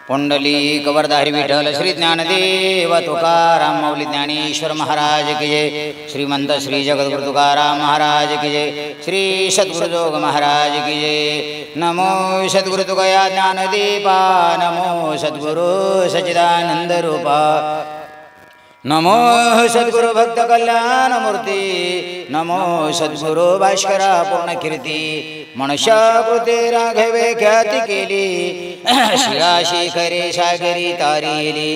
पुंडलिक वरदारी विठ्ठल श्री ज्ञानदेव तुकाराम मौली ज्ञानेश्वर महाराज की जय। श्रीमंत श्री जगद्गुरु तुकाराम महाराज की जय। श्री सद्गुरु जोग महाराज की जय। नमो सद्गुरु तुकया ज्ञानदीपा, नमो सद्गुरु सच्चिदानंद रूपा, नमो सद्गुरु भक्त कल्याण मूर्ती, नमो सद्गुरु भास्करा पूर्ण कीर्ती। मनुष्याकृते राघवे ख्याती केली, शिराशी खरे सागरी तारिली।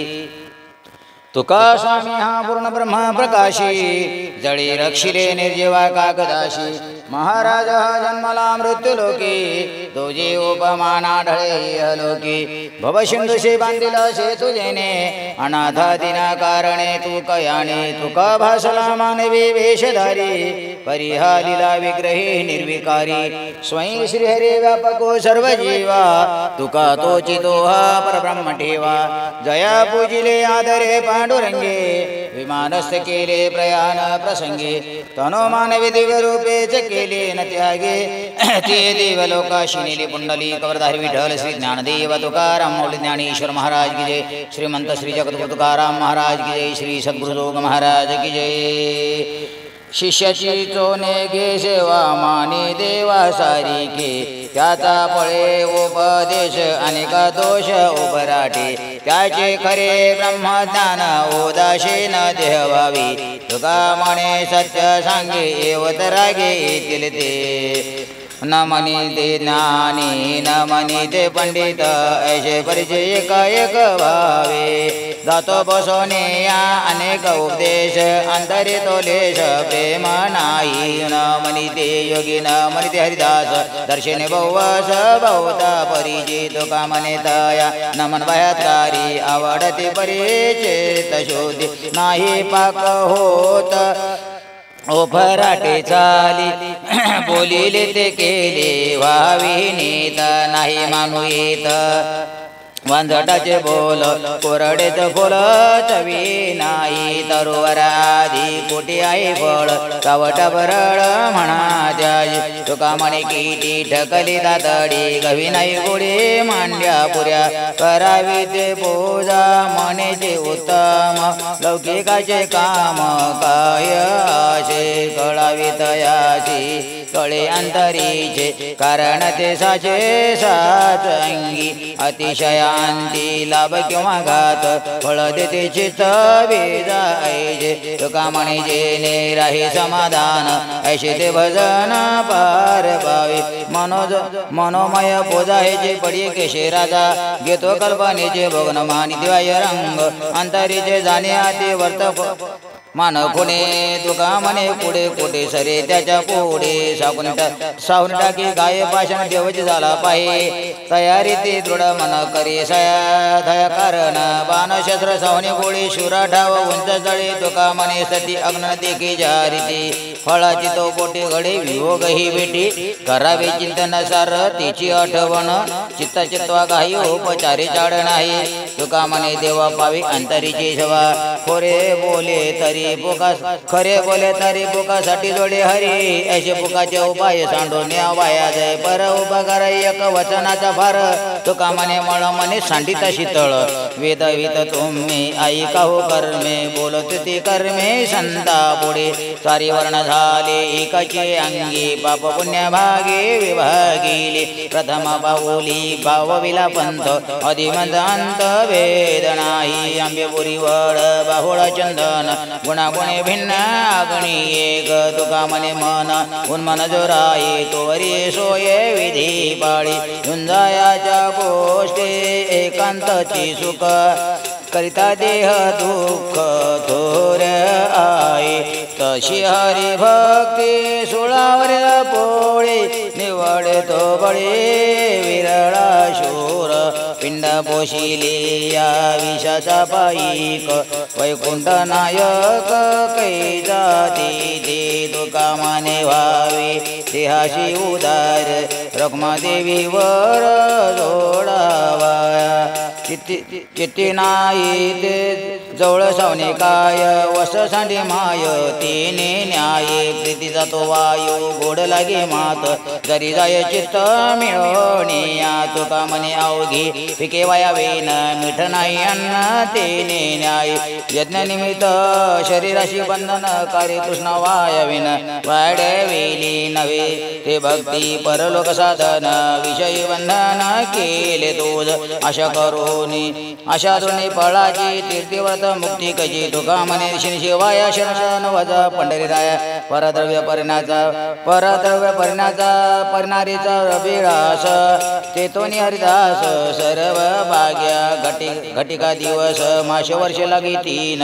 तुका स्वामी हा पूर्ण ब्रह्म प्रकाशी, जळी रक्षिले निर्जीवा काकदाशी। महाराज हा जन्मला मृत्यूलोकी, तुझे उपमान आढळे अलोकी। भवसिंधुशी बांधिला सेतु जेने, अनाथा दिना कारणे तू कयाने। तुका भासला मानवी वेशधारी, परिहालिला विग्रही निर्विकारी। स्वयं श्रीहरी व्यापको सर्व जीवा, तुका तोचितो हा परब्रह्म ठेवा। जया पूजिले आदरे पांडुरंगे, विमानस्थ केले प्रयाण प्रसंगे। तनो मानवी दिव्य रूपेच केले न त्यागे, ते देव लोकाशी नेले। पुंडलिक वरदारी विठ्ठल श्री ज्ञानदेव तुकाराम मौली ज्ञानेश्वर महाराज की जय। श्रीमंत श्री जगद्गुरु तुकाराम महाराज की जय। श्री सद्गुरु जोग महाराज की जय। शिष्याची चोने घे सेवा, माने देवा सारी के। त्याचा फळे उपदेश अनेक दोष उभराटे, त्याचे खरे ब्रह्मज्ञान उदासीन देह व्हावी। तुका म्हणे सत्य सांगे एवत रागे येतील ते। न मनिते ज्ञानी न मनिते पंडित, ऐसे परिचय एकाएक भावे। जातो बसवणे या अनेक उपदेश, अंतरी तोलेश प्रेम नाही। न मनिते योगी न मनिते हरिदास, दर्शने बहुवस बहुता परिचित। तुका म्हणे तया न मन भयात्कारी, आवडते परिचित शोधी नाही पाक होत। ओफराटे चाली बोलिले ते केले, व्हावी नीत नाही मानू येत। वांझटाचे बोल कोरडेच फुल चवी नाही, तरुवर आधी कोटी आहे फळ। कावट बरळ म्हणा त्याजी, तुका म्हणे किती ठकली दातडी। गवी नाही गोडे मांड्या पुऱ्या, करावी ते पूजा म्हणेचे उत्तम। लौकिकाचे काम काय आशे, कळावी तयाची कळे अंतरीचे। कारण ते साचे साच अंगी, अतिशयांती लाभ किंवा घात। फळ देते चित्त बेजायचे, तुका म्हणे जेने राही समाधान। ऐसे ते भजन पार पावे, मनोमय पूजा हे जे पडी केशे राजा। घेतो कल्पनेचे भोगन मानी दिवाय रंग, अंतरीचे जाणे आते वर्त मान कोणे। तुका म्हणे पुढे कोठे सरे त्याच्या पुढे, सावून टाकी गाय पाषाण देवच झाला पाहे। तयारी ते दृढ मन करे दया कारण, बाण शस्त्र सावनी गोळी शुरा ठाव उंच जळे। तुका म्हणे सती अग्न देखी जारीती, फळाची तो पोटे घडे वियोग ही भेटी। करावे चिंतन सार तिची आठवण, चित्ता चित्वा काही उपचारी चाड नाही। तुका म्हणे देवा पावी अंतरीची सेवा, खोरे बोले तरी पुका खरे बोले तरी पुकासाठी जोडे हरी। ऐसे पुकाचे उपाय सांडून वाया जाय, पर उपकार एक वचनाचा फार। तुका म्हणे मळ म्हणे सांडिता शीतळ, वेदवित तुम्ही ऐकाहो कर्मे। बोलत ती कर्मे संता पुढे, सारी वर्ण झाले एकाची अंगी। पाप पुण्य भागे विभागिले, प्रथम पाऊली पावविला पंथ। अधिमंत अंत वेद नाही, आंबेपुरी वड बाहुळ चंदन। गुणागुणे भिन्न अग्नी एक, तुका म्हणे मन उन्मन जोराई। तोवरी सोये विधी पाळी, झुंजायाच्या गोष्टी एकांतची सुख। करिता देह दुःख थोर आहे, तशी हरी भक्ती सोळावर पोळे। निवडे तो बळे विरळा शूर, पिंड पोशिले या विषाचा पायिक। वैकुंठ नायक कै जाती ते, तुका म्हणे व्हावे देहाशी उदार। रखमा देवीवर जोडावा, चित्ती नाही ते जवळ सावने काय वस सांडे माय तिने न्याय प्रीती जातो वायू गोड लागे मात जरी जाय चित्त मिळवणिया तुका म्हणे अवघी पिके वायावेन मिठ नाही अन्न तिने न्याय यज्ञनिमित्त शरीराशी बंधन कार्य कृष्ण वायाविन वाढविली नव्हे ते भक्ती परलोक साधन विषयी बंधन केले तोज आशा करोनी आशा दोन्ही फळाची तीर्थव्रत मुक्ती कशी तुका म्हणे शिवाया शरण वजा पंढरीराया परद्रव्य परिणाचा परिणारीचा रबिळास चेतोनी हरिदास सर्व भाग्या घटिका दिवस माश वर्ष लागी तीन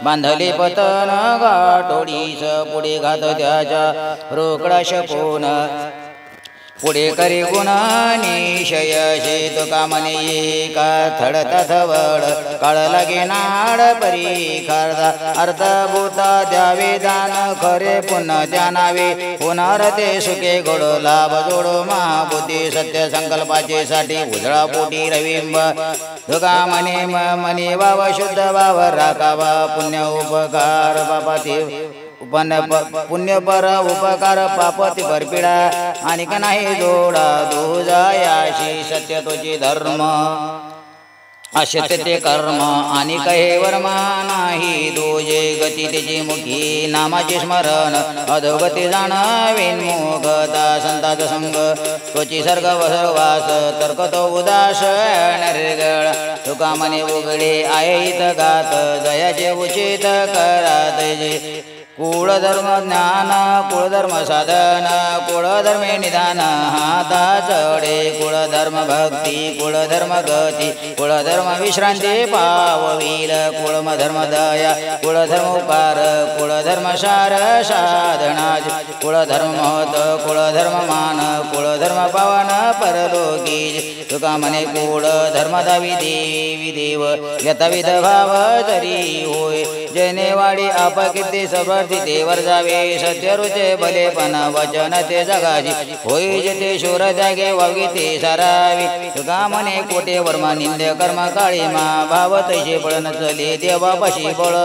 बांधले पतन गाठोडीस पुढे घात त्याच्या रोकडा शकोन पुढे करी गुण निशय तुका म्हणे एका थडता थवड काळ लागे नाड परी खारदा अर्थभूता द्यावे दान खरे पुन्हा ध्यानावे पुनर ते सुखे घोड लाभ जोडो महाबुद्धी सत्य संकल्पाचे साठी उजळा पोटी रविंब तुका म्हणे वाव शुद्ध वाव राखावा पुण्य उपकार बापाती पुण्य पर उपकार पापती भरपिडा आणि का नाही जोडा दुजायाशी सत्य तोची धर्म अशत्य ते कर्म आणि काही वर्मा नाही दोजे गती त्याची मुखी नामाचे स्मरण अधोगती जाणवेन मोगता संताचा संग तोची सर्ग वसवास तर्क तो उदास निर्गळ तुका म्हणे उघडे आयित गात जयाचे उचित करात जे कुळधर्म ज्ञान कुळधर्म साधन कुळधर्मे निधान हाता चढे कुळधर्म भक्ती कुळधर्म गती कुळधर्म विश्रांती पाववील कुळधर्म दया कुळधर्म उपार कुळधर्म सार साधना कुळधर्म महत कुळधर्म मान कुळधर्म पावन परलोकी तुका म्हणे कुळधर्मदा विदेव यथाविध भाव जरी होय जनेवाडी अपकीर्ती सब तेवर जावे सत्य रुचे भलेपण वचन ते जगाची होई जेते शूर जागे वागी ते सारावी तुका म्हणे कोटे वर्मा निंद्य कर्म काळी मा भाव तैसे पळ नचले देवा पाशी बळ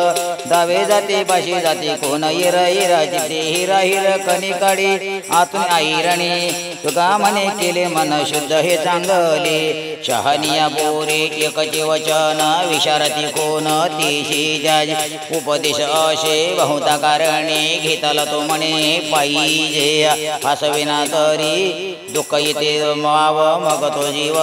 दावे जाते पाशी जाते कोण हिर हिरा चिते हिरा हिर कणी काढी आतून आईरणी तुका म्हणे केले मन शुद्ध हे चांगले शहानिया बोरे एकचे वचन विशारती कोण तेशी जाज उपदेश असे बहुता कारणे घेताला तो म्हणे पाहिजे फासविना तरी दुःख येते माव मग तो जीव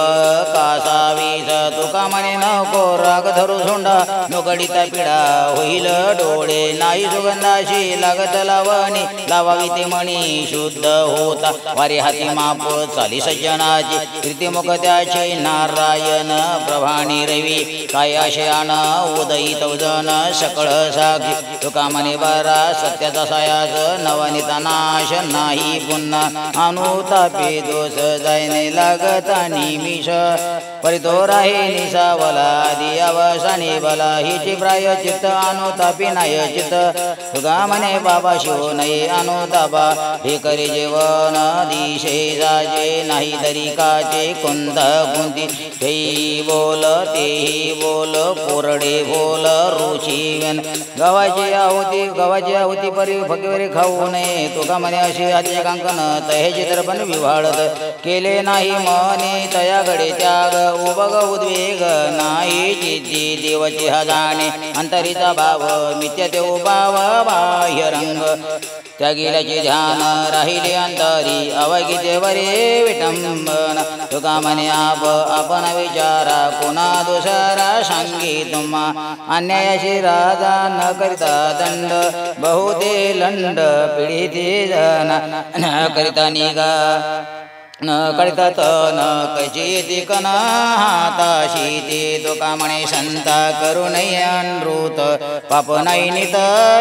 कासावीस तुका म्हणे नको राग धरू झोंडा नुगडिता पिढा होईल डोळे नाही सुगंधाशी लागत लावणी लावावी ते म्हणी शुद्ध होता वारे हाती माप चाली सज्जनाची कीर्तिमुख त्याचे नारायण प्रभाणी रवी काय आशयान उदयित जन सकळ सागी तुका म्हणे बरा सत्याचा सायास नवनीता नाश नाही पुन्हा अनुतापे दोष जायने लागता निमिष परितो राहे निसावला आदि अवसानी बला हिची प्राय चित्त अनुतापी नाय चित्त तुका म्हणे बाबा शिव नये अनुतापा हे करे जेवण दिशे जाजे नाही तरी काचे कुंद कुंती तेही बोल तेही बोल कोरडे बोल रुची गव्हाची आहुती परी फकीवरी खाऊ नये तुका म्हणे अशी आजचे कांकन तहेचे तर पण विवाळत केले नाही मने तयाकडे त्याग उबग उद्वेग नाही चित्ती देवाची हा जाणे अंतरीचा भाव मिथ्य ते उभाव बाह्य रंग त्या गेल्याचे ध्यान राहिले अंतरी अवगीते वरे विटंबन तुका म्हणे आपण विचारा कोणा दुसरा सांगी तुम्हा अन्यायाशी राजा न करिता दंड बहुते लंड पिढीते जन न करिता निगा न कळता न कशी कन हाताशी ते तुका म्हणे संता करू नये अनृत पाप नाही नित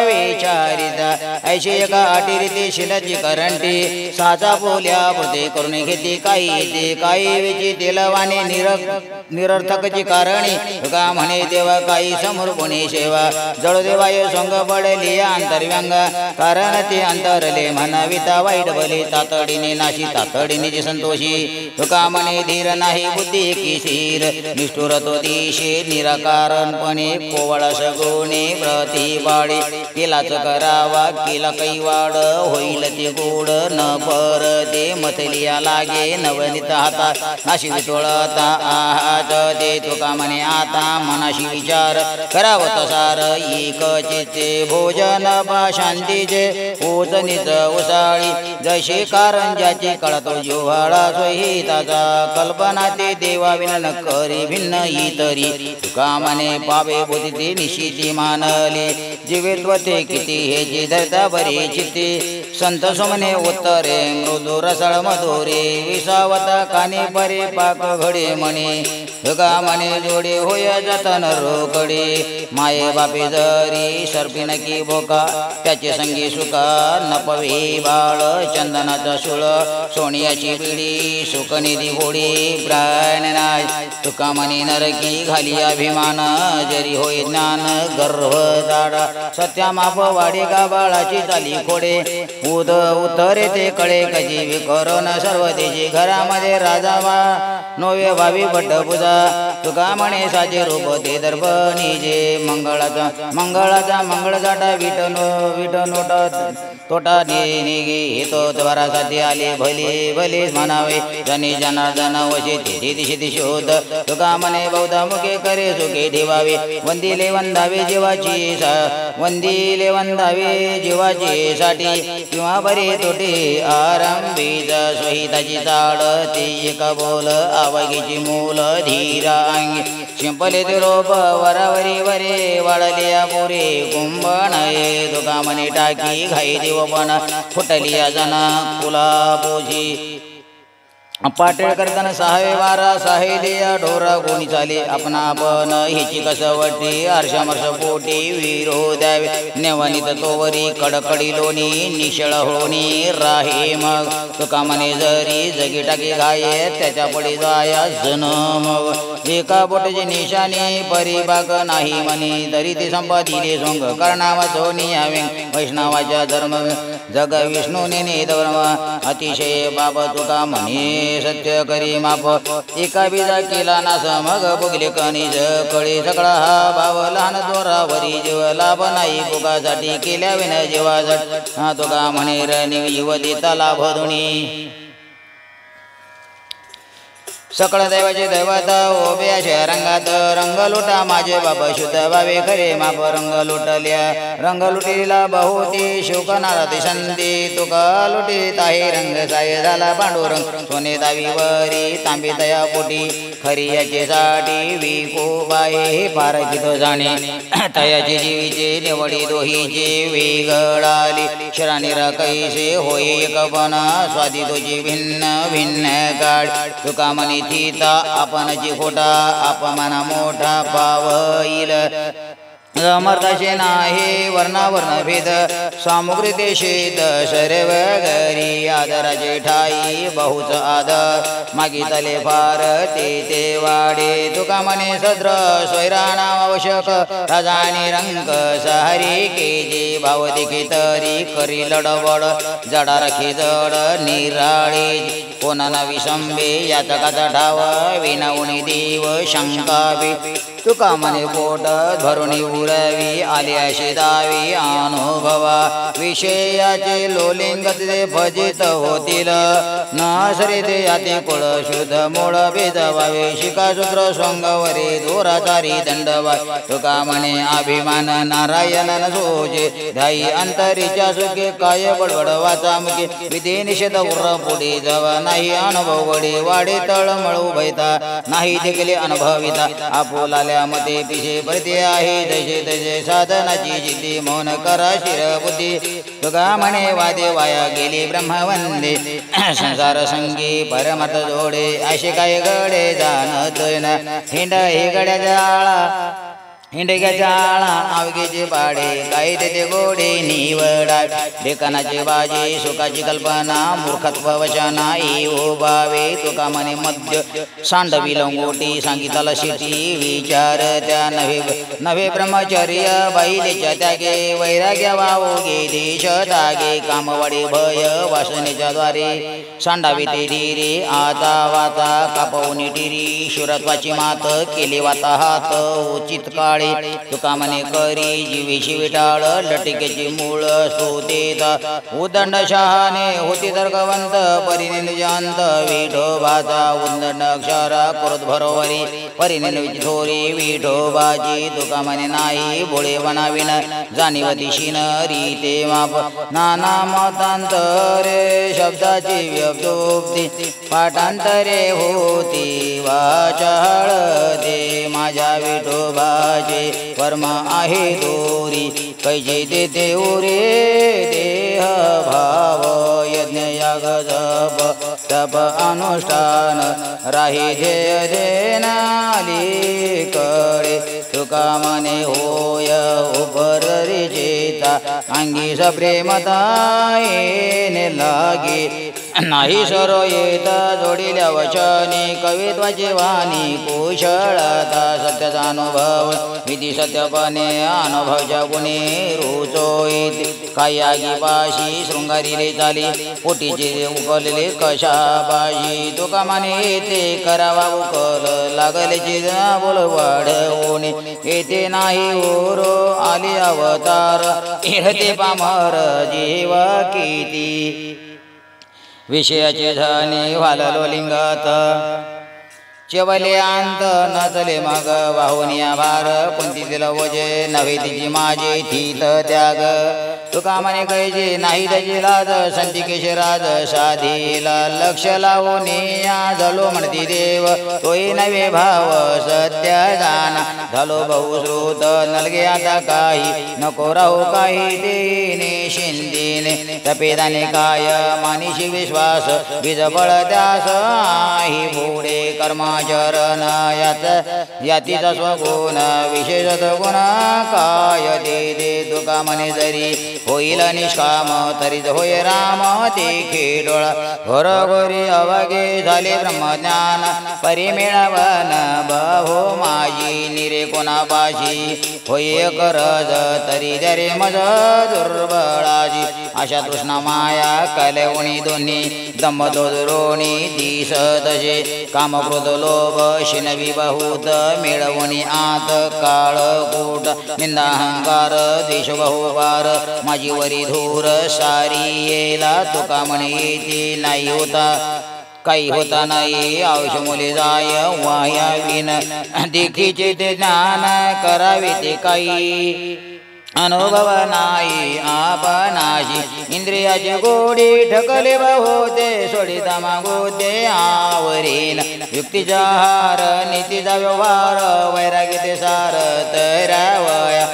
विचारिता ऐशी एका अटीरीती शिलाची करंटी साचा बोल्या पुरते करून घेते काही ते काही विची तेलवाने निरर्थकची कारणी तुका म्हणे तेव्हा काही समोर कोणी सेवा जळू देवाय सोंग पडली अंतर्व्यंग कारण ते अंतरले म्हणाविता वाईट भले तातडीने नाशी तातडीने संतोषी तुका म्हणे धीर नाही बुद्धी की स्थिर निष्ठुर तो दिशे निराकारणपणे कोवळ सगुणे प्रतिबाळी केलाच करावा केला कैवाड होईल ते गोड न परते मथलिया लागे नवनीत हाता नाशी वितोळता आहात ते तुका म्हणे आता मनाशी विचार करावं तसार एक चित्ते भोजन बा शांतीचे ओजनीच उसाळी जशी कारंजाची कळतो जिव्हाळा सोयीताचा कल्पना ते देवा विन करी भिन्न इतरी तुका म्हणे पावे बुद्धी ते निशिती मानले जीवित्व ते किती हे जी धरता बरी चित्ती संत सुमने उत्तरे मृदू रसळ मधुरे विसावत काने परे पाक घडे म्हणे तुका म्हणे जोडे होय जतन रोकडे माये बापे जरी सर्पिन की भोका त्याचे संगी सुका नपवे बाळ चंदनाचा सुळ सोनियाची बिडी सुकनिधी घोडी प्राणनाय तुका म्हणे नरकी घाली अभिमान जरी होय ज्ञान गर्भ दाडा सत्या माप वाडे गाबाळाची चाली खोडे उद उतरे ते कळे कजी विकरण सर्व तेजी घरामध्ये राजावा नोवे भावी भट्टपूजा तुका म्हणे साजे रूप ते दर्पणी जे मंगळाचा मंगळ जाटा विट नोट तोटा निघे हेतो द्वारासाठी आले भले भले म्हणावे जनी जनार्दन वशे ते दिशे दिशोध तुका म्हणे बौद्ध मुखे करे सुखे ठेवावे वंदिले वंदावे जीवाची साठी किंवा बरे तोटे आरंभीच सोहिताची चाड ते एक बोल आवगीची मूल धीरा अंगी शिंपले ते रोप वरावरी वरे वाळले पोरे कुंभणये तुका म्हणे टाकी घाई देवपण फुटली जना कुला पोजी पाटेळ करताना सहावे वारा साहेलिया ढोरा कोणी चाले आपणा आपण हिची कसवटी आरशामर्ष पोटी विरो द्यावे नेवानीत तोवरी कडकडी लोणी निशळ होणी राहे मग तुका म्हणे जरी जगी टाकी घाये त्याच्या पडी जाया जन मग एका बोटाची निशाणी परिबाग नाही म्हणे तरी ते संपादिले सोंग करणावा सोनी यावे वैष्णवाच्या धर्म जग विष्णूने धर्म अतिशय बाबा तुका म्हणे सत्य करी माप एका बीजा केला नास मग बुगले कणीज कळी सगळा हा भाव लहान जोरावरी जीव लाभ नाही बुगासाठी केल्या विन जीवाजट हा तुका म्हणे रणी युवती लाभ धुणी सकळ दैवाचे दैवत ओबे अशा रंगात रंग लुटा माझे बाबा शुद्ध भावे खरे माप रंग लुटल्या रंग लुटीला बहुती शोक नारती संती तुका लुटीत आहे रंग साय झाला पांडुरंग सोने दावी वरी तांबी तया पोटी खरी याचे साठी विको बाये पारखित जाणे तयाची जीवीचे निवडी दोहीचे वेगळाली शरानिरा कैसे होय एकपण स्वादी तुझी भिन्न भिन्न काळ तुका म्हणे थिता आपणची खोटा अपमाना मोठा पावईल अमर्ताशे नाही वर्णावर्ण भेद सामुग्री ते शेत सर्व घरी आदराचे ठाई बहुत आदर मागितले फार ते वाडे तुका म्हणे सद्र स्वैराणा आवश्यक राजानी रंग सहारी केजी भाव देखी तरी करी लडबड जडा रखी जड निराळी कोणा विसंबे याचकाचा ठाव विनवणी देव शंकावी तुका म्हणे पोट धरुणी उरवी आली अशी दावी अनुभवा विषयाचे लोलिंग ते फजित होतील नासरे ते याते कुळ शुद्ध मूळ भेदवावे शिकासूत्र सोंगवरे दोराचारी दंडवा तुका म्हणे अभिमान नारायण सोजे धाई अंतरीच्या सुखे काय बडबड वाचा मुखे विधी निषेध उर पुढे जवा नाही अनुभव वडे वाडे तळमळू भैता नाही देखील अनुभविता आपोलाल्या मते पिशे परते आहे जसे तसे साधनाची जिद्दी मौन करा शिर बुद्धी तुका म्हणे वादे वाया गेली ब्रह्मवंदे संसार संगी परमत जोडे असे काय गडे जाणत न हिंड हे गड्याच्या आळा हिंडग्याच्या आळा आवगेचे पाडे काही तेथे गोडे निवडा बेकानाचे बाजे सुखाची कल्पना मूर्खत्व वचना येऊ बावे तुका म्हणे मध्य सांडवी लंगोटी सांगितला शेती विचार त्या नव्हे ब्रह्मचर्य बाईलेच्या त्यागे वैराग्य वावो गे देश तागे कामवाडे भय वासनेच्या द्वारे सांडावी ते रे आता वाता कापवणी टिरी शिवरत्वाची मात केली वाता हात उचित काळे तुका म्हणे करी जीवेशी विटाळ लटिकेची मूळ स्तुतीत उदंड शहाणे होती तर्कवंत परिनिलजांत विठोबाचा उदंड अक्षर कृत भरोवरी परिनिलविची थोरी विठोबाची तुका म्हणे नाही भोळे बनाविन जाणीवती शिनरी ते माप नाना मतांतरे शब्दाची व्यक्तोक्ती पाठांतरे होती वाचाळ ते माझ्या विठोबाचे कर्म आहे दोरी कैचे देते उरे देह भाव यज्ञ याग जप तप अनुष्ठान राही ध्येय देनाली कडे तुका म्हणे होय उपररी चेता अंगी सप्रेमता येणे लागे नाही सरो येता जोडिल्या वचनी कवित्वाची वाणी कुशळता सत्याचा अनुभव विधी सत्यपणे अनुभवच्या गुणे रुचोईत काही आगीपाशी शृंगारीले चाली पोटीचे उकलले कशा बाशी तुका माने येते करावा उकल लागलेची बोल वाढवणे येते नाही ओरो आली अवतार इहते पामर जीव किती विषयाचे झाले वाललो लिंगात चेवले अंत नचले मग वाहुनिया भार कुंतीतील वजे नव्हे तिची माझे थीत त्याग तुका म्हणे कैजे नाही त्याची लाज संतिकेश राज साधीला लक्ष लावून झालो म्हणती देव तोही नवे भाव सत्य जाण झालो बहुश्रुत नलगे आता काही नको राहू काही देने शिंदीने तपेदाने काय मानिशी विश्वास बीजबळ त्यास आई पुढे कर्माचरण यातीचा स्वगुण विशेषत गुण काय दे तुका म्हणे जरी होईल निष्काम तरीच होय राम देखी डोळा घरोघरी अवघे झाले ब्रह्मज्ञान परिमेळवन बहु माझी निरे कोणापाशी होय करज तरी जरे मज दुर्बळाजी अशा तृष्णा माया कलवणी दोन्ही दंबदोरोणी दिस तसे कामक्रोध लोभ शिनवी बहुत मिळवणी आत काळ कूट निंदाहंकार देश बहुवार माझी वरी धूर सारी येला तुका म्हणे येते नाही होता काही होता नाही औष मुले जाय वाया विन देखीचे ते ज्ञान करावे ते काही अनुभव नाही आपणाशी इंद्रियाची गोडी ठकले होते सोडिता मागोते आवरीन युक्तीचा हार नीतीचा व्यवहार वैराग्य सार तरावया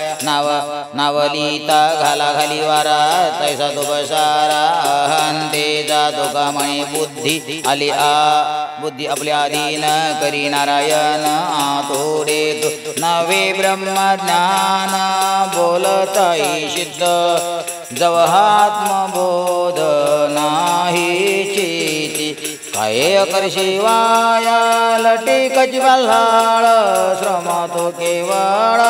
नावलिता घाला घाली वारा तैसा तो बसारा अहंतेचा तुका म्हणे बुद्धी आली बुद्धी आपल्या अधीन करी नारायण आतोडे नवे ब्रह्मज्ञान बोलताई सिद्ध जवहात्मबोध नाही चेती काय करशी वाया लटिकच बल्हाळ श्रम तो केवळ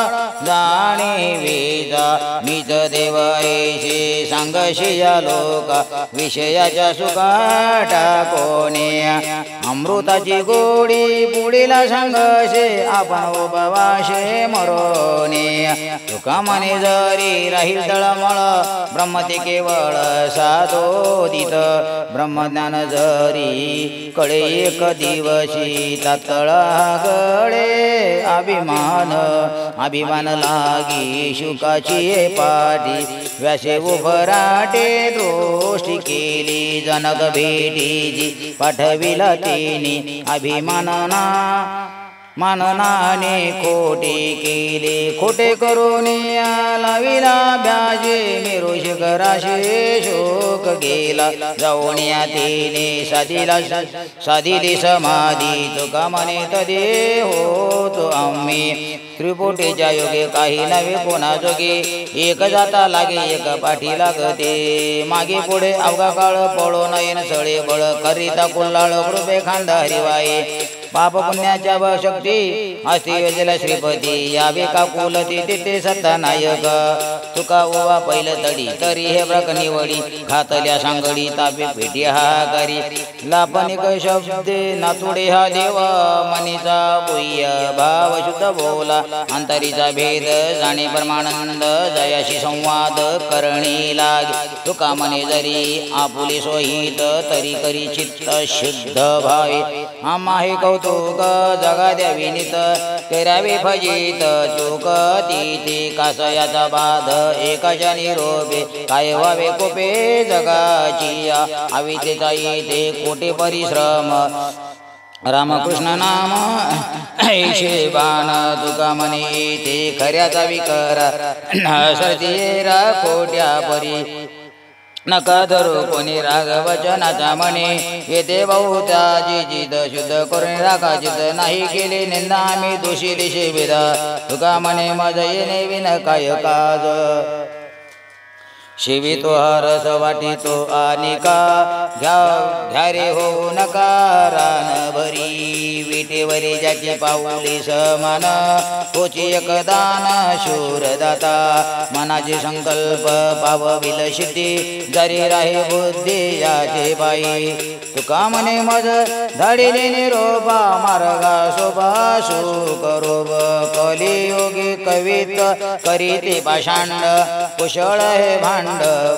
जाणी वेदा मीच देव ऐशी सांगशी या लोका विषयाच्या सुखाटा कोण्या अमृताची गोडी पुढीला सांगशे आपण उपवाशे मरोने तुका म्हणे जरी राहील तळमळ ब्रह्म ते केवळ साधोदित ब्रह्मज्ञान जरी कळे एक दिवशी तळा गळे अभिमान लागी शुकाची पाठी व्यासे उभराटे दृष्टी केली जनक भेटीची पाठविला तिने अभिमानना माननाने खोटे केले खोटे करून लाविला ब्याजे मेरो शिखराशे शोक गेला जाऊन या तिने साधिली समाधी तुका म्हणे तदे होतो आम्ही त्रिपुटीच्या योगे काही नवे कोणा जोगे एक जाता लागे एक पाठी लागते मागे पुढे अवघा काळ पळो नयन सळे बळ करिता कुल्हाळ कृपे खांदा हरिवाये पाप पुण्याच्या शक्ती असती योजला श्रीपती यावे का कुलती तिथे सत्तानायक तुका ओवा पहिलं तडी तरी हे ब्रक निवडी खातल्या सांगडी तापे पेटी हाकारी लापनिक शब्दे नातुडे हा देव मनीचा बुय्य भाव शुद्ध बोला अंतरीचा भेद जाणे परमानंद जयाशी संवाद करणी लागे तुका मने जरी आपुले सोहित तरी करी चित्त शुद्ध भावे आम्हा हे कौतुक जगा द्यावी नित करावे फजित चूक तिथे कासयाचा बाध एकाच्या निरोपे काय व्हावे कोपे जगाची आवितेचा इथे कोटे परिश्रम रामकृष्ण नाम ऐशे बाण तुका मने ते खऱ्याचा विकर सरतीरा कोट्या परी नका धरू कोणी राग वचनाचा म्हणे येते बहुता जिजित शुद्ध करून राखा जित नाही केले निंदा आम्ही दोषी दिशे विदा तुका म्हणे मज येणे विन काय काज शिवी तो हरस वाटी तो आनिका घ्या रे हो नका रान भरी विटेवरी ज्याची पाऊले समान तोची एकदान शूरदाता मनाचे संकल्प पावविल शिती जरी राहे बुद्धी याचे बाई तुका म्हणे मज धाडिले निरोपा मार्गा शोभा सुकरोब कलियोगी कवित करीते पाषांड कुशळ हे भांड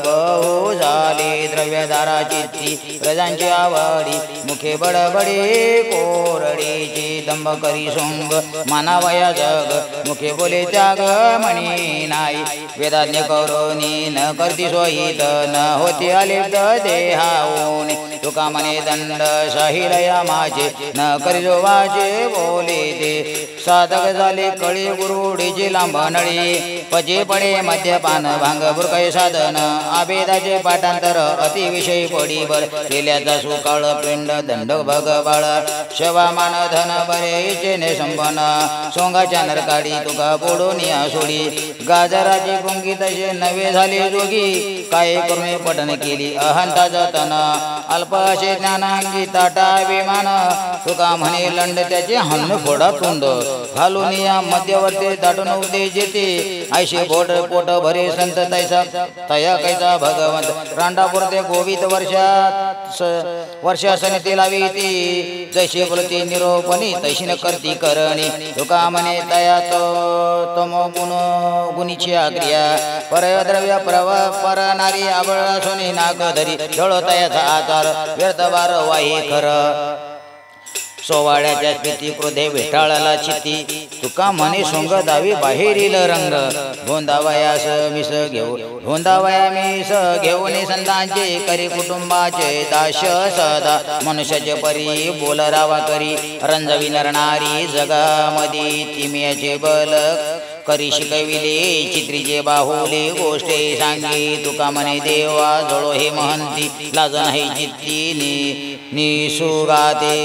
बहु झाले द्रव्यधारा चित्ती प्रजांची आवडी मुखे बडबडे कोरडीची दंभ करी सोंग मानावया जग मुखे बोले त्याग म्हणी नाही वेदाज्ञ करोनी न करती सोयीत न होती अलिप्त देहाऊन तुका म्हणे दंड शाहिलया माझे न करी जो वाचे बोले ते साधक झाले कळी गुरुडीची लांबनळी पजे पडे मद्यपान भांग बुरकय साधन आभेदाचे पाठांतर अतिविषयी पडीबर केल्याचा सुकाळ पिंड दंड भगबाळ शवामान धन बरे ने संपन सोंगाच्या नरकाडी तुका पोडून या सोडी गाजराची पुंगी तसे नवे झाले जोगी काय करून पठन केली अहंता जतन अल्प असे ज्ञानांगी ताटा विमान तुका म्हणे लंड त्याचे हन्न फोडा तोंड घालून या मध्यवर्ती दाटून उदे जेते ऐशे बोट पोट भरे संत तैसा तया कैसा भगवंत रांडापुरते गोवित वर्षासन लावी ती जशी प्रति निरोपणी तशी न करती करणी तुका म्हणे तया तमो गुण गुणीची क्रिया परद्रव्य परनारी आबळ सोनी नाग धरी जळ तयाचा आचार व्यर्थ बार वाही खर सोवाड्याच्या स्थिती क्रोधे वेटाळाला चित्ती तुका म्हणे सोंग दावी बाहेरील रंग धोंदावयास मिस घेऊ धोंदावया मिस घेऊन संतांचे करी कुटुंबाचे दाश सदा मनुष्याचे परी बोल रावा करी रंजवी नरणारी जगामध्ये तिमियाचे बल करी शिकविले चित्रीचे बाहुले गोष्टे सांगे तुका म्हणे देवा जळो हे महंती लाज नाही चित्ती निसुराते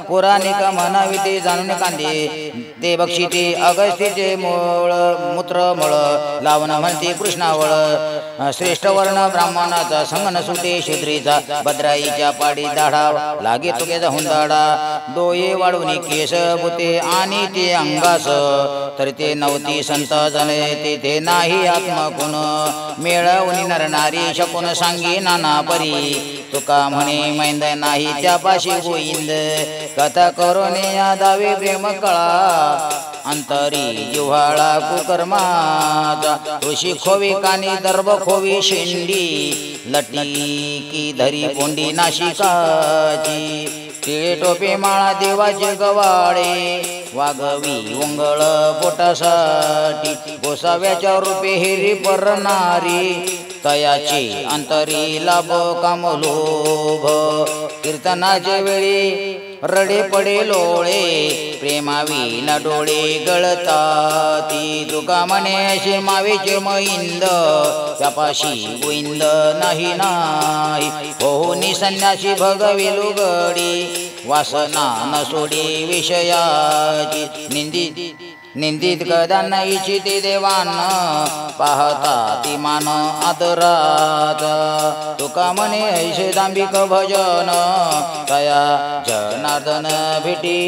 पुराणिक म्हणाविते जाणून कांदे ते बक्षिते अगस्तीचे मूळ मूत्रमळ लावण म्हणते कृष्णावळ श्रेष्ठ वर्ण ब्राह्मणाचा संगन सुटे शूद्रीचा भद्राईच्या पाडी दाढा लागे तुके हुंदाडा डोये वाढून केस बुते आणि ते अंगास तर ते नवती संत जने तेथे नाही आत्मकुण मेळवणी नरनारी शकून सांगी नाना परी तुका म्हणे मैंद नाही त्यापाशी गोविंद कथा करोने या दावे प्रेम कळा अंतरी जिव्हाळा कुकर्माचा तुशी खोवी कानी दर्भ खोवी शेंडी लटी की धरी कोंडी नाशिकाची तिळे टोपे माळा देवाचे गवाळे वागवी उंगळ पोटासाठी गोसाव्याच्या रूपे हेरी परनारी तयाची अंतरी लाभ कामलोभ कीर्तनाच्या वेळी रडे पडे लोळे प्रेमावी न डोळे गळताती तुका म्हणे असे मावेचे मैंद त्यापाशी गोविंद नाही नाही होनी संन्यासी भगवी लुगडी वासना न सोडी विषयाची निंदी निंदित कदा न इच्छिते देवान पाहता ती मान आदरात तुका म्हणे ऐसे दांभिक भजन तया जनार्दन भेटी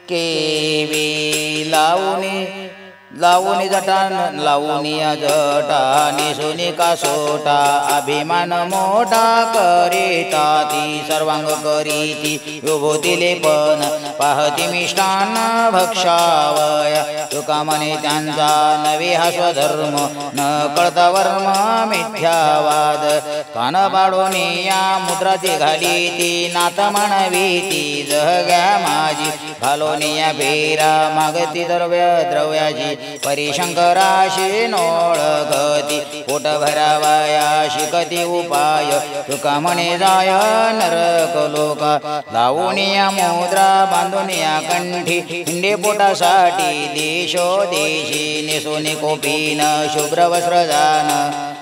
केवी लावूनी जटा लावूनिया जटा निसुनी कासोटा अभिमान मोठा करीता ती सर्वांग करीती विभूतीले पण पाहती मिष्टान्न भक्षावया तुका म्हणे त्यांचा नवे हा स्वधर्म न कळता वर्म मिथ्यावाद कान पाडून या मुद्राची घाली ती नात म्हणवीती जहग्या माझी घालून या फेरा मागती द्रव्याची परिशंकराशी नोळगती पोट भरावया शिकती उपाय तुका म्हणे जाय नरक लोका लावूनिया मुद्रा बांधूनिया कंठी हिंडे पोटासाठी देशोदेशी निसोनी कोपीन शुभ्र वस्त्र जान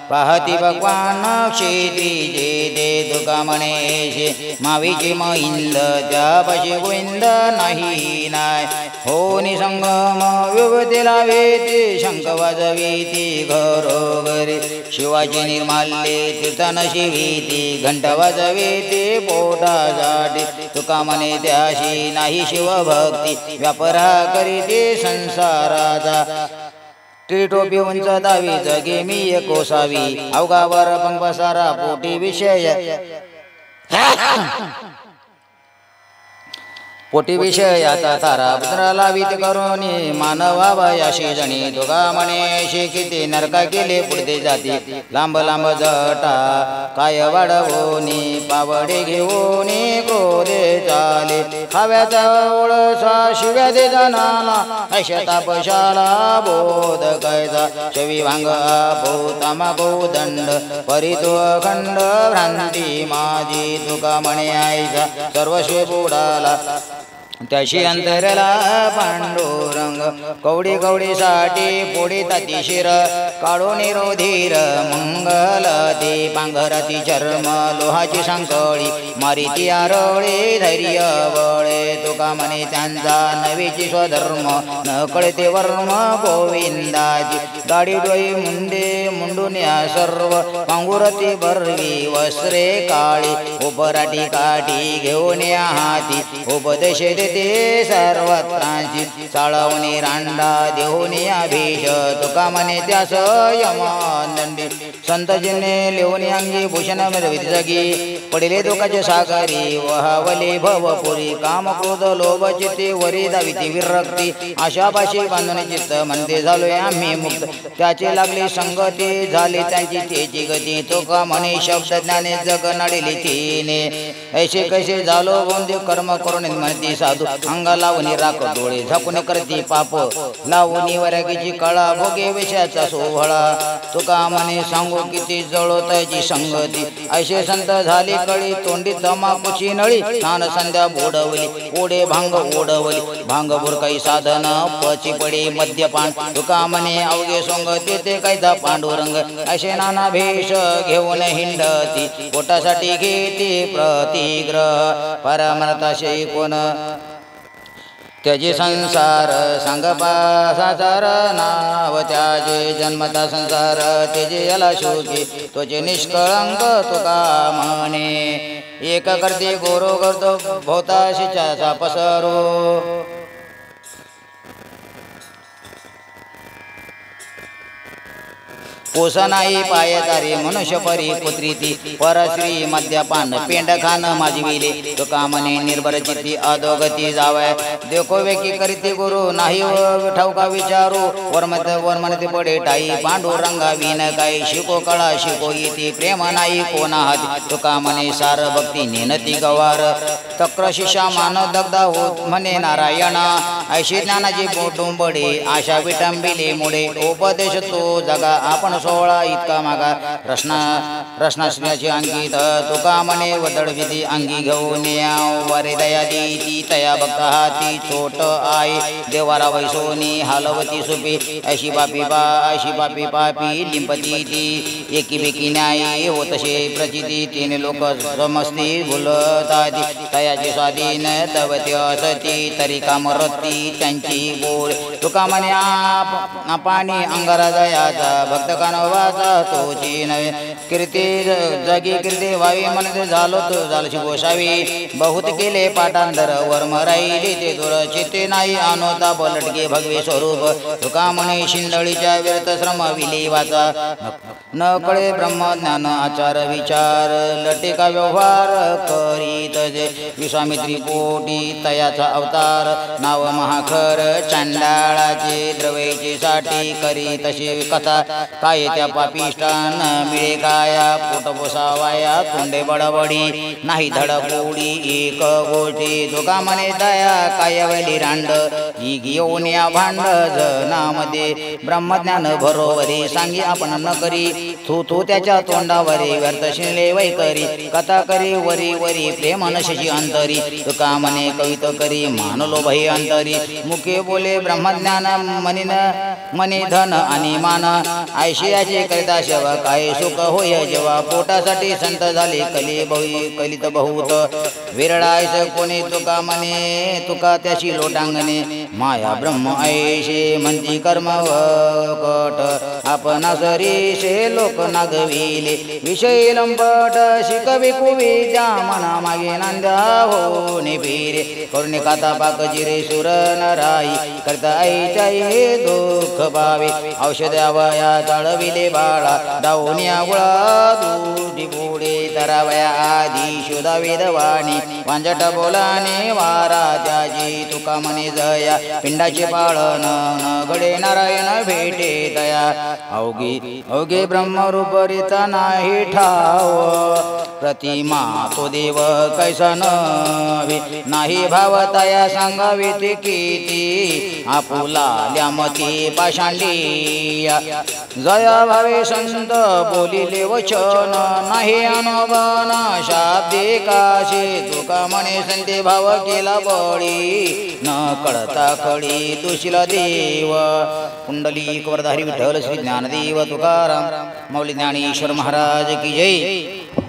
पाहती भगवान क्षेत्री जे दे तुका म्हणे मावीची महिंद त्यापाशी गोविंद नाही नाय हो निसंगम विभूती लावेती शंख वाजवीती घरोघरी शिवाची निर्माल्ये कीर्तन शिवीती घंट वाजवीती पोटासाठी तुका म्हणे त्याशी नाही शिवभक्ती व्यापारा करीती संसाराचा टिटोपी उंच दावी जगे मी कोसावी अवघावर पंपसारा पोटी विषय पोटी विषयाचा तारा पुत्र लावित करुणी मानवा वयाशी जणी तुका म्हणे शिकिती नरका केले पुढे जाती लांब लांब जटा काय वाढवोनी पावडे घेऊनी क्रोधे चाले खाव्याचा ओळसा शिव्या दे जनाला अशा तापशाला बोध कैसा शवी भांग आपो तमाको दंड परितो खंड भ्रांती माझी तुका म्हणे आईचा सर्वस्व बुडाला त्याशी अंतरला पांडुरंग कवडी कवडीसाठी पोडी ताती शिर काढून निरोधीर मंगल ती पांघरती चर्म लोहाची सांकळी मारीती आरळी धैर्य बळे तुका म्हणे त्यांचा नवीची स्वधर्म न कळते वर्म गोविंदाची गाडी डोई मुंडे मुंडून या सर्व पांघुरती भरवी वस्त्रे काळी उपराटी काठी घेऊन या हाती उपदेश ते सर्वत्रांची चाळवणी रांडा देऊनी अभिष तुका म्हणे त्यास यमदंडी संतजीने लिहून अंगी भूषण मिरवित जगी पडिले दुखाचे सागरी वहावली भवपुरी काम क्रोध लोभ चित्ते वरी दाविती विरक्ती आशापाशी बांधून चित्त म्हणते झालोय आम्ही मुक्त त्याचे लागली संगती झाली त्यांची तेची गती तुका म्हणे शब्द ज्ञाने जग नडिली तिने ऐसे कैसे झालो बोंदे कर्म करून म्हणती साधू अंगा लावणी राख डोळे झाकून करती पाप लावणी वरागीची कळा भोगे विषयाचा सोहळा तुका म्हणे सांगू किती जळोताची संगती ऐसे संत झाली कळी तोंडी तमाकुची नळी स्नान संध्या बोडवली ओढे भांग ओढवली भांग बुरकाई साधन पची पडी मद्यपान तुका म्हणे अवघे सोंग तेथे कायदा पांडुरंग असे नाना भेष घेऊन हिंडती पोटासाठी घेती प्रतिग्रह परमर्थाशी कोण त्याचे संसार सांगपासाचार नाव त्याचे जन्मता संसार त्याचे याला शोकी तोचे निष्कळंक तुका म्हणे एक करते गोरो करतो भोवताशीच्या पसरो पोसनाई पायतारी मनुष्य परी पुत्रीती परश्री मद्यपान पेंड खान माजविले तुका म्हणे निर्भर चित्ती अधोगती जावय देखो वेकी करीती गुरु नाही ठाऊका विचारू वर्मनते पडे टाई पांडुरंगा विन काही शिको कळा शिको इति प्रेम नाही कोणा हाती तुका म्हणे सार भक्ती नेनती गवार तक्र शिषा मानव दग्धा होत म्हणे नारायण ऐशी ज्ञानाची पोटुंबडे आशा विटंबिले मुळे उपदेश तो जगा आपण सोहळा इतका मागा रत्नाश्रयाची अंकित तुका म्हणे वदळ विधी अंगी घेऊन वारे दया देती तया भक्त हाती छोट आई देवारा वैसोनी हालवती सुपी अशी बापी पापी लिंपती ती एकी बेकी न्यायी होतशे प्रचिती तीन लोक समजती भुलताती तयाची स्वाधीन तवती असती तरी कामरती करी त्यांची बोल तुका म्हणे पाणी अंगारा दयाचा भक्त कानोबाचा तोची नव्हे कीर्ती जगी कीर्ती व्हावी म्हणते झालो तो झालशी गोसावी बहुत केले पाठांतर वर्म राहिली ते दूर चित्ते नाही अनुता पलटके भगवे स्वरूप तुका म्हणे शिंदळीच्या व्यर्थ श्रम विली वाचा न कळे ब्रह्मज्ञान आचार विचार लटेका व्यवहार करीत जे विश्वामित्री पोटी तयाचा अवतार नाव महाखर चांडाळाचे द्रवेची साठी करी तशी कथा काय त्या पापिष्टान मिळे काया पोट पोसावाया तोंडे बडबडी नाही धडपोडी एक गोष्टी तुका म्हणे दया काय वैली रांड ही घेऊन या भांड जनामध्ये ब्रह्मज्ञान भरोवरी सांगी आपण न करी थू त्याच्या तोंडावरी व्यर्थ शिनले वैकरी कथा करी वरी वरी प्रेम नशेची अंतरी तुका म्हणे कवित करी मानलो भई अंतरी मुखे बोले ब्रह्मज्ञान मनी धन आणि मान आयशियाचे करिता सेवा काय सुख होय जेव्हा पोटासाठी संत झाले कलित बहुत विरळायस कोणी तुका म्हणे तुका त्याची लोटांगणे माया ब्रह्म ऐशे म्हणती कर्म कट आपण सरीशे लोक नागविले विषय लंपट शिकवी कुवी त्या मना मागे नांद्या हो फिरे करुणे खाता पाक जिरे सुर नराई करता आईच्या दुःख पावे औषध आवया चाळविले बाळा डावण्या गुळा दुधी पुढे तरावया आधी शुदा वेदवाणी वांजट बोलाने वारा त्याची तुका म्हणे जया पिंडाचे पाळन घडे नारायण भेटे दया अवघे ब्रह्मरूपरिता नाही ठाव प्रतिमा तो देव कैसा नव्हे नाही भाव तया सांगावे ते किती आपुला ल्यामती पाषांडिया जया भावे संत बोलिले वचन नाही अनुगण शाब्दे काशे तुका म्हणे संते भाव केला बळी न कळता खडी दुशील देव कुंडलिक वरधारी विठ्ठल श्री ज्ञानदेव तुकाराम मौली ज्ञानेश्वर महाराज की जय।